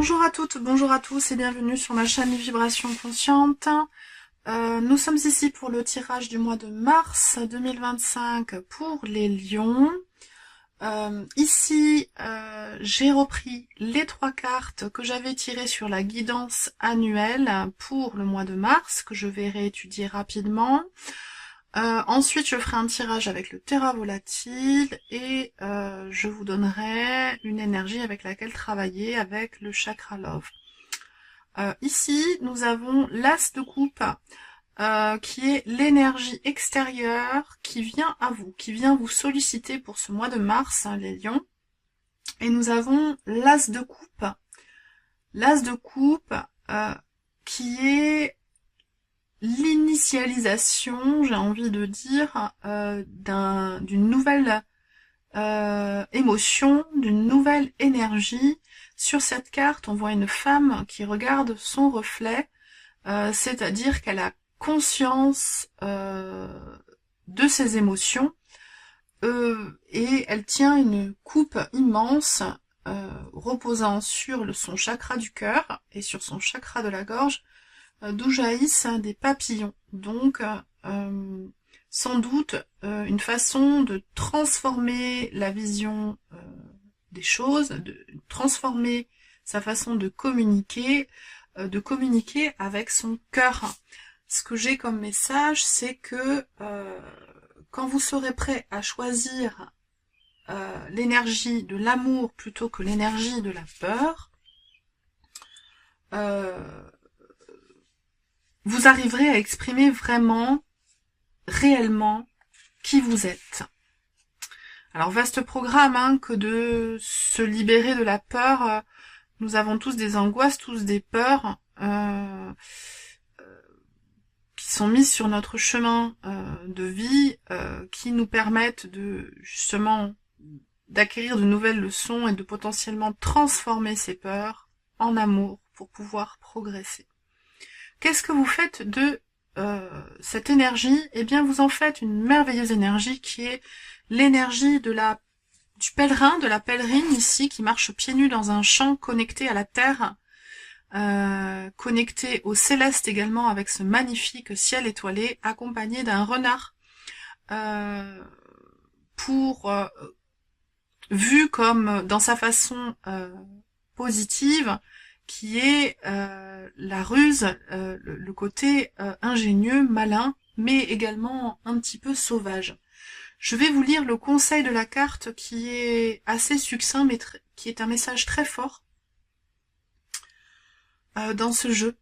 Bonjour à toutes, bonjour à tous et bienvenue sur ma chaîne Vibration Consciente. Nous sommes ici pour le tirage du mois de mars 2025 pour les lions. Ici, j'ai repris les 3 cartes que j'avais tirées sur la guidance annuelle pour le mois de mars, que je vais réétudier rapidement. Ensuite, je ferai un tirage avec le Terra Volatile et je vous donnerai une énergie avec laquelle travailler avec le Chakra Love. Ici, nous avons l'As de coupe qui est l'énergie extérieure qui vient à vous, qui vient vous solliciter pour ce mois de mars, hein, les lions. Et nous avons l'As de coupe. L'As de coupe qui est l'initialisation, j'ai envie de dire, d'une nouvelle émotion, d'une nouvelle énergie. Sur cette carte, on voit une femme qui regarde son reflet, c'est-à-dire qu'elle a conscience de ses émotions et elle tient une coupe immense reposant sur son chakra du cœur et sur son chakra de la gorge, d'où jaillissent des papillons. Donc, sans doute, une façon de transformer la vision des choses, de transformer sa façon de communiquer avec son cœur. Ce que j'ai comme message, c'est que quand vous serez prêt à choisir l'énergie de l'amour plutôt que l'énergie de la peur, vous arriverez à exprimer vraiment, réellement, qui vous êtes. Alors, vaste programme hein, que de se libérer de la peur. Nous avons tous des angoisses, tous des peurs qui sont mises sur notre chemin de vie, qui nous permettent de justement d'acquérir de nouvelles leçons et de potentiellement transformer ces peurs en amour pour pouvoir progresser. Qu'est-ce que vous faites de cette énergie? Eh bien, vous en faites une merveilleuse énergie qui est l'énergie du pèlerin, de la pèlerine ici, qui marche pieds nus dans un champ connecté à la terre, connecté au céleste également avec ce magnifique ciel étoilé, accompagné d'un renard vu comme dans sa façon positive, qui est la ruse, le côté ingénieux, malin, mais également un petit peu sauvage. Je vais vous lire le conseil de la carte qui est assez succinct, mais qui est un message très fort dans ce jeu.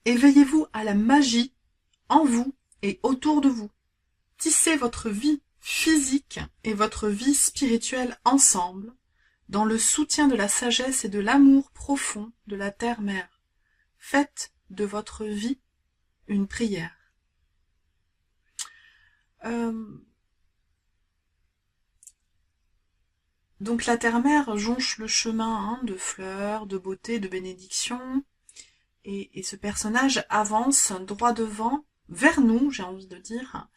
Éveillez-vous à la magie en vous et autour de vous. Tissez votre vie physique et votre vie spirituelle ensemble, dans le soutien de la sagesse et de l'amour profond de la terre-mère. Faites de votre vie une prière. Donc la terre-mère jonche le chemin de fleurs, de beauté, de bénédiction, et ce personnage avance droit devant, vers nous, j'ai envie de dire.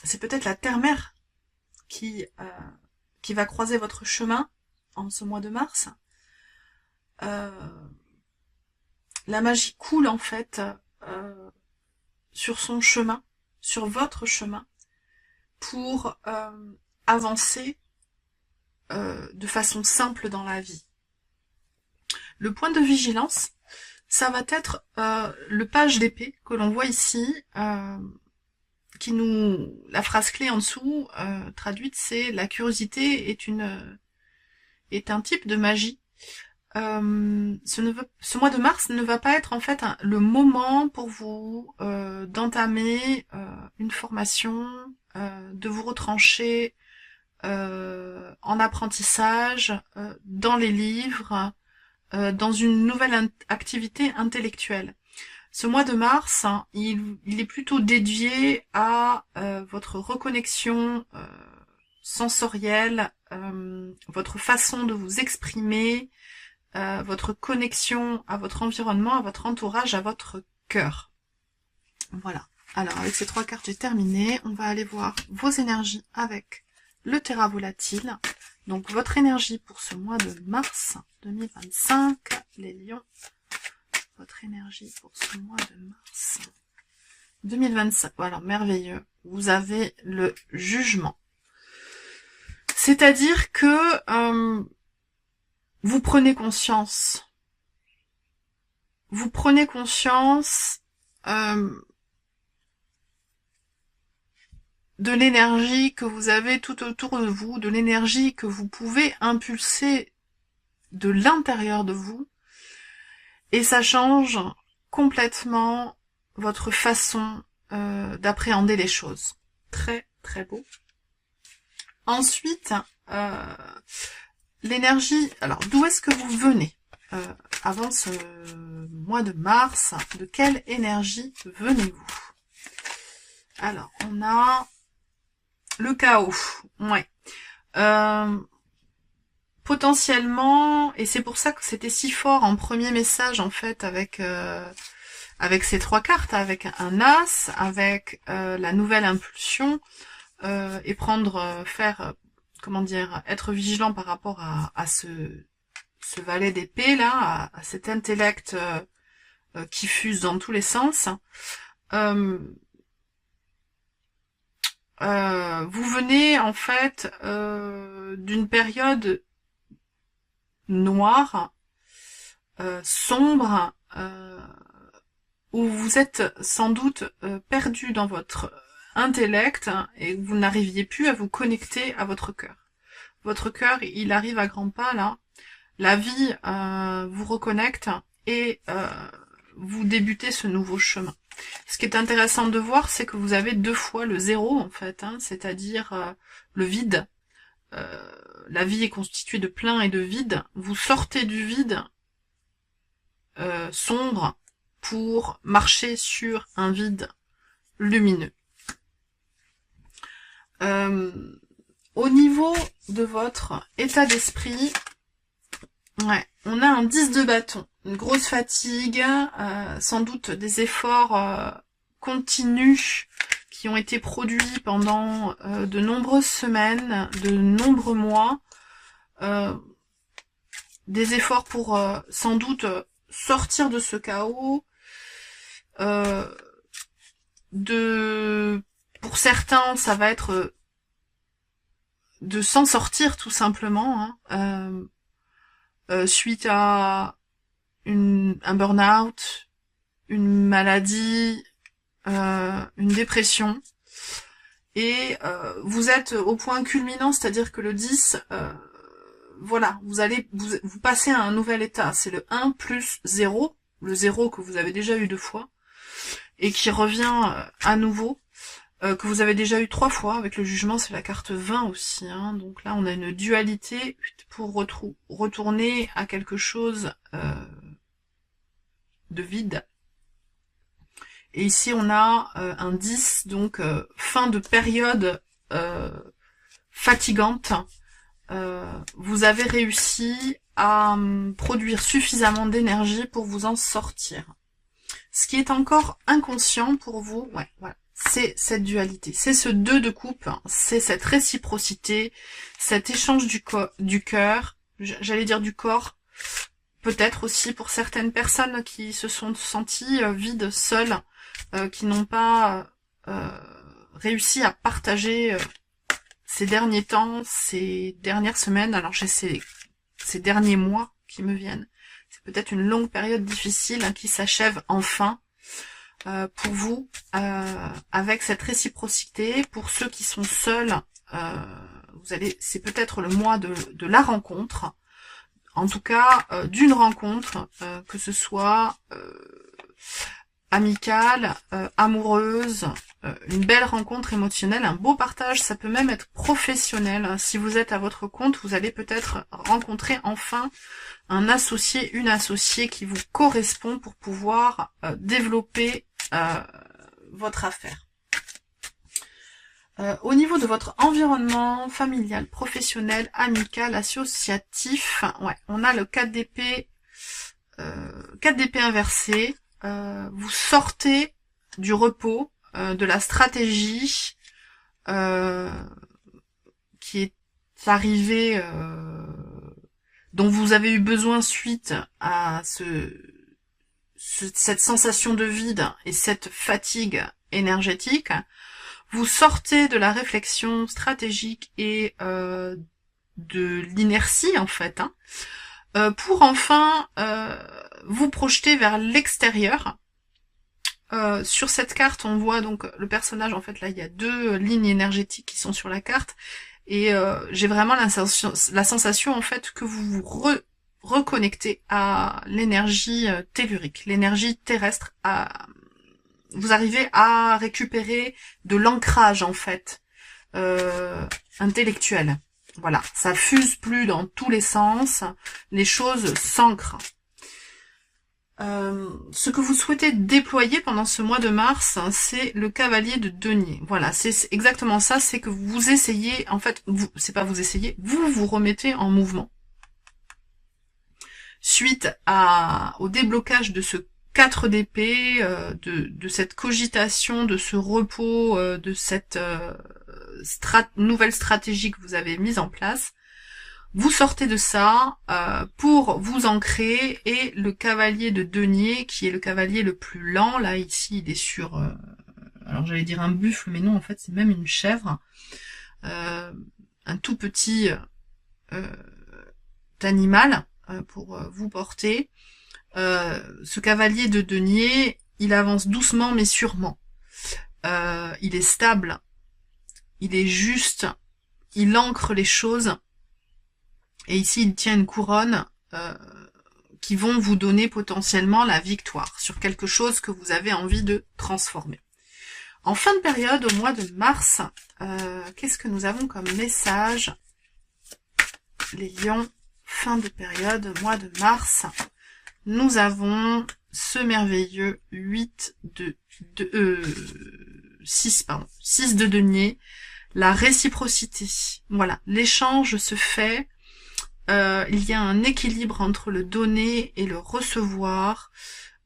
C'est peut-être la terre-mère qui va croiser votre chemin en ce mois de mars. La magie coule en fait sur son chemin, sur votre chemin, pour avancer de façon simple dans la vie. Le point de vigilance, ça va être le page d'épée que l'on voit ici, la phrase clé en dessous, traduite, c'est la curiosité est un type de magie. Ce mois de mars ne va pas être en fait le moment pour vous d'entamer une formation, de vous retrancher en apprentissage, dans les livres, dans une nouvelle activité intellectuelle. Ce mois de mars, il est plutôt dédié à votre reconnexion sensorielle, votre façon de vous exprimer, votre connexion à votre environnement, à votre entourage, à votre cœur. Voilà. Alors, avec ces 3 cartes, j'ai terminé. On va aller voir vos énergies avec le Terra Volatile. Donc votre énergie pour ce mois de mars 2025, les lions. Votre énergie pour ce mois de mars 2025. Voilà, merveilleux. Vous avez le jugement. C'est-à-dire que vous prenez conscience. Vous prenez conscience de l'énergie que vous avez tout autour de vous, de l'énergie que vous pouvez impulser de l'intérieur de vous, et ça change complètement votre façon d'appréhender les choses. Très très beau. Ensuite, l'énergie, alors d'où est-ce que vous venez avant ce mois de mars? De quelle énergie venez-vous? Alors, on a le chaos, ouais. Potentiellement, et c'est pour ça que c'était si fort en premier message en fait avec ces trois cartes, avec un as, avec la nouvelle impulsion, et comment dire, être vigilant par rapport à ce valet d'épée là, à cet intellect qui fuse dans tous les sens. Vous venez en fait d'une période noire, sombre, où vous êtes sans doute perdu dans votre intellect et vous n'arriviez plus à vous connecter à votre cœur. Votre cœur, il arrive à grands pas là. La vie vous reconnecte et vous débutez ce nouveau chemin. Ce qui est intéressant de voir, c'est que vous avez 2 fois le zéro en fait, hein, c'est-à-dire le vide. La vie est constituée de plein et de vide. Vous sortez du vide sombre pour marcher sur un vide lumineux. Au niveau de votre état d'esprit, ouais, on a un 10 de bâton, une grosse fatigue, sans doute des efforts continus qui ont été produits pendant de nombreuses semaines, de nombreux mois, des efforts pour sans doute sortir de ce chaos, pour certains ça va être de s'en sortir tout simplement, hein, suite à un burn-out, une maladie, une dépression, et vous êtes au point culminant, c'est-à-dire que le 10, voilà, vous passez à un nouvel état, c'est le 1 plus 0, le 0 que vous avez déjà eu 2 fois, et qui revient à nouveau, que vous avez déjà eu 3 fois, avec le jugement c'est la carte 20 aussi, hein, donc là on a une dualité pour retourner à quelque chose de vide. Et ici on a un 10, donc fin de période fatigante. Vous avez réussi à produire suffisamment d'énergie pour vous en sortir. Ce qui est encore inconscient pour vous, ouais, voilà, c'est cette dualité, c'est ce 2 de coupe, hein, c'est cette réciprocité, cet échange du cœur, j'allais dire du corps, peut-être aussi pour certaines personnes qui se sont senties vides, seules, qui n'ont pas réussi à partager ces derniers temps, ces dernières semaines, alors j'ai ces derniers mois qui me viennent. C'est peut-être une longue période difficile hein, qui s'achève enfin pour vous, avec cette réciprocité. Pour ceux qui sont seuls, c'est peut-être le mois de la rencontre, en tout cas d'une rencontre, que ce soit amicale, amoureuse, une belle rencontre émotionnelle, un beau partage, ça peut même être professionnel. Si vous êtes à votre compte, vous allez peut-être rencontrer enfin un associé, une associée qui vous correspond pour pouvoir développer votre affaire. Au niveau de votre environnement familial, professionnel, amical, associatif, ouais, on a le 4 d'épée, 4 d'épée inversé. Vous sortez du repos, de la stratégie qui arrivé, dont vous avez eu besoin suite à cette sensation de vide et cette fatigue énergétique, vous sortez de la réflexion stratégique et de l'inertie en fait, pour enfin vous projeter vers l'extérieur. Sur cette carte, on voit donc le personnage, en fait là il y a deux lignes énergétiques qui sont sur la carte, et j'ai vraiment la sensation en fait que vous vous reconnectez à l'énergie tellurique, l'énergie terrestre. Vous arrivez à récupérer de l'ancrage en fait intellectuel. Voilà, ça fuse plus dans tous les sens, les choses s'ancrent. Ce que vous souhaitez déployer pendant ce mois de mars, c'est le cavalier de denier. Voilà, c'est exactement ça, c'est que vous essayez, en fait, c'est pas vous essayez, vous vous remettez en mouvement. Suite au déblocage de ce 4 d'épée, de cette cogitation, de ce repos, de cette nouvelle stratégie que vous avez mise en place, vous sortez de ça pour vous ancrer, et le cavalier de denier, qui est le cavalier le plus lent, là ici il est sur, alors j'allais dire un buffle, mais non en fait c'est même une chèvre, un tout petit animal pour vous porter. Ce cavalier de denier, il avance doucement mais sûrement. Il est stable, il est juste, il ancre les choses. Et ici, il tient une couronne qui vont vous donner potentiellement la victoire sur quelque chose que vous avez envie de transformer. En fin de période, au mois de mars, qu'est-ce que nous avons comme message? Les lions, fin de période, mois de mars. Nous avons ce merveilleux 6 de denier, la réciprocité. Voilà, l'échange se fait. Il y a un équilibre entre le donner et le recevoir.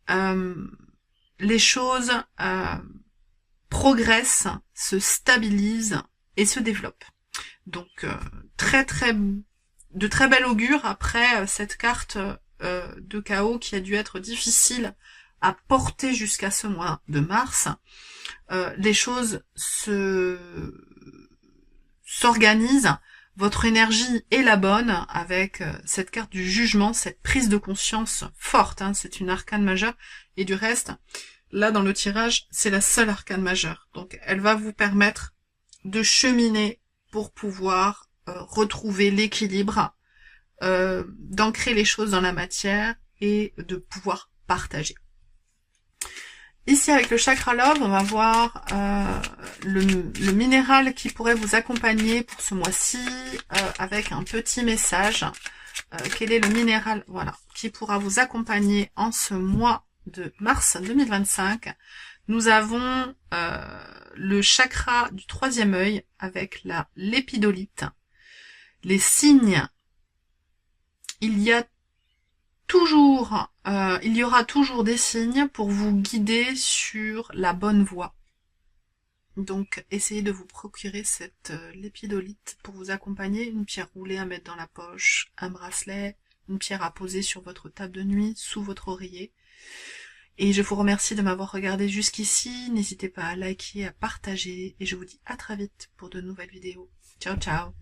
Les choses progressent, se stabilisent et se développent. Donc de très bel augure après cette carte de chaos qui a dû être difficile à porter jusqu'à ce mois de mars. Les choses s'organisent. Votre énergie est la bonne avec cette carte du jugement, cette prise de conscience forte, hein, c'est une arcane majeure, et du reste, là dans le tirage, c'est la seule arcane majeure. Donc elle va vous permettre de cheminer pour pouvoir retrouver l'équilibre, d'ancrer les choses dans la matière et de pouvoir partager. Ici, avec le chakra love, on va voir le minéral qui pourrait vous accompagner pour ce mois-ci, avec un petit message. Quel est le minéral, voilà, qui pourra vous accompagner en ce mois de mars 2025. Nous avons le chakra du troisième œil avec l'épidolite. Les signes, il y aura toujours des signes pour vous guider sur la bonne voie. Donc, essayez de vous procurer cette l'épidolite pour vous accompagner, une pierre roulée à mettre dans la poche, un bracelet, une pierre à poser sur votre table de nuit, sous votre oreiller. Et je vous remercie de m'avoir regardé jusqu'ici. N'hésitez pas à liker, à partager, et je vous dis à très vite pour de nouvelles vidéos. Ciao, ciao!